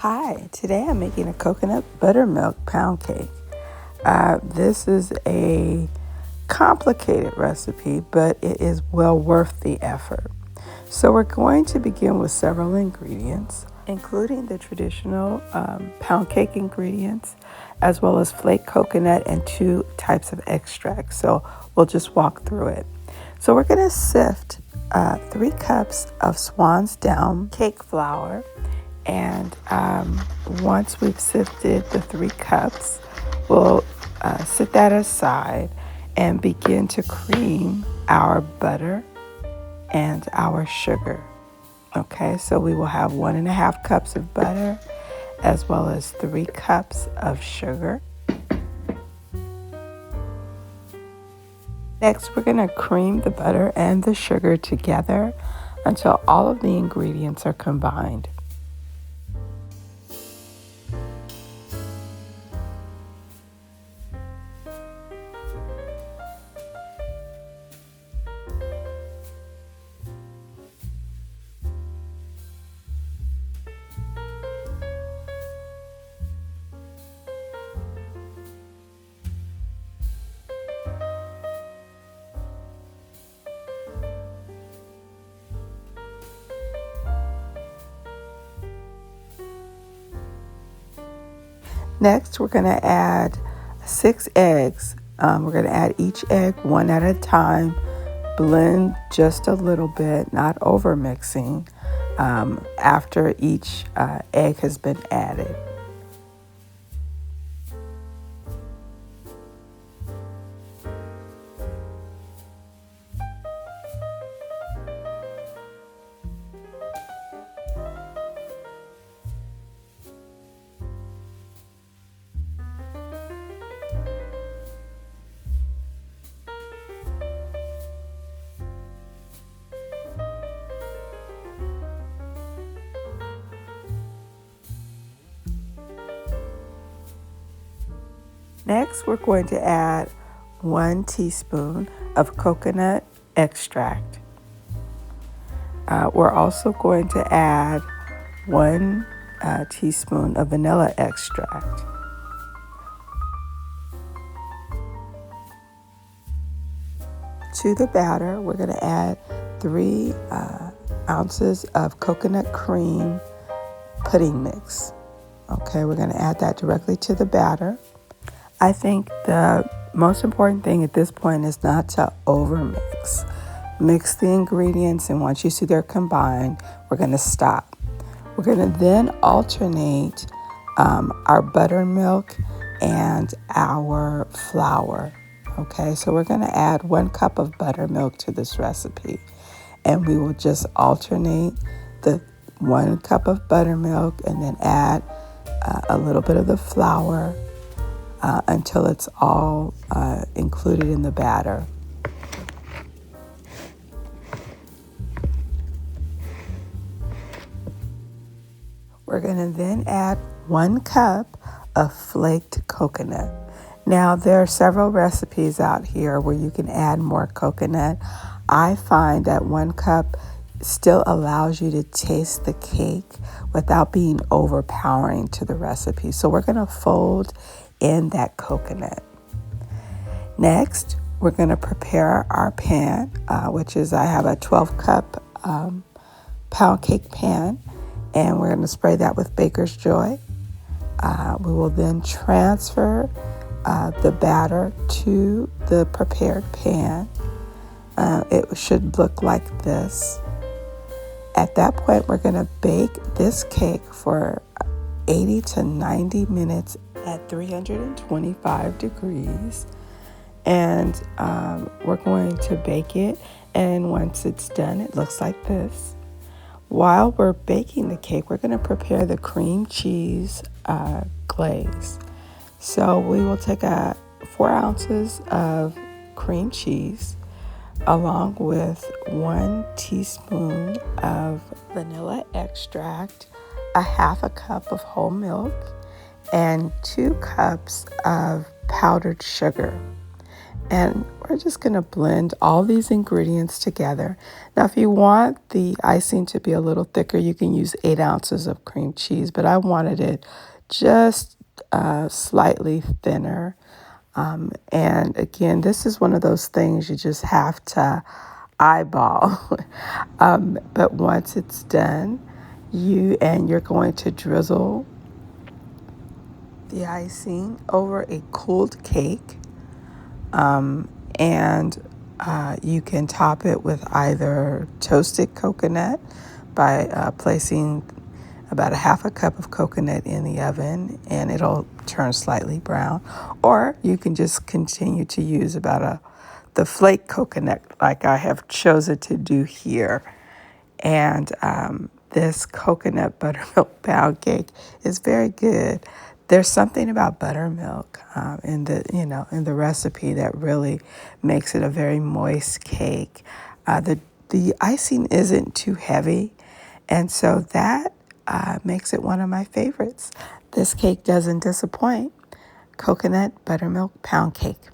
Hi, today I'm making a coconut buttermilk pound cake. This is a complicated recipe, but it is well worth the effort. So we're going to begin with several ingredients, including the traditional pound cake ingredients, as well as flaked coconut and 2 types of extract. So we'll just walk through it. So we're going to sift 3 cups of Swan's Down cake flour. And once we've sifted the 3 cups, we'll set that aside and begin to cream our butter and our sugar. Okay, so we will have 1.5 cups of butter as well as 3 cups of sugar. Next, we're going to cream the butter and the sugar together until all of the ingredients are combined. Next, we're going to add 6 eggs. We're going to add each egg one at a time. Blend just a little bit, not over mixing, after each egg has been added. Next, we're going to add 1 teaspoon of coconut extract. We're also going to add 1 teaspoon of vanilla extract. To the batter, we're going to add 3 ounces of coconut cream pudding mix. Okay, we're going to add that directly to the batter. I think the most important thing at this point is not to overmix. Mix the ingredients, and once you see they're combined, we're going to stop. We're going to then alternate our buttermilk and our flour. Okay, so we're going to add 1 cup of buttermilk to this recipe, and we will just alternate the 1 cup of buttermilk and then add a little bit of the flour until it's all included in the batter. We're going to then add 1 cup of flaked coconut. Now, there are several recipes out here where you can add more coconut. I find that 1 cup still allows you to taste the cake without being overpowering to the recipe. So we're going to fold in that coconut. Next, we're going to prepare our pan, which is I have a 12-cup pound cake pan, and we're going to spray that with Baker's Joy. We will then transfer the batter to the prepared pan. It should look like this. At that point, we're going to bake this cake for 80 to 90 minutes at 325 degrees. And we're going to bake it. And once it's done, it looks like this. While we're baking the cake, we're going to prepare the cream cheese glaze. So we will take 4 ounces of cream cheese along with 1 teaspoon of vanilla extract, 1/2 cup of whole milk, and 2 cups of powdered sugar. And we're we're just going to blend all these ingredients together. Now, if you want the icing to be a little thicker, you can use 8 ounces of cream cheese, but I wanted it just slightly thinner. And again, this is one of those things you just have to eyeball. But once it's done, you're going to drizzle the icing over a cooled cake. And you can top it with either toasted coconut by placing about a half a cup of coconut in the oven, and it'll turn slightly brown. Or you can just continue to use the flaked coconut like I have chosen to do here. And this coconut buttermilk pound cake is very good. There's something about buttermilk in the recipe that really makes it a very moist cake. The icing isn't too heavy, and so that makes it one of my favorites. This cake doesn't disappoint. Coconut buttermilk pound cake.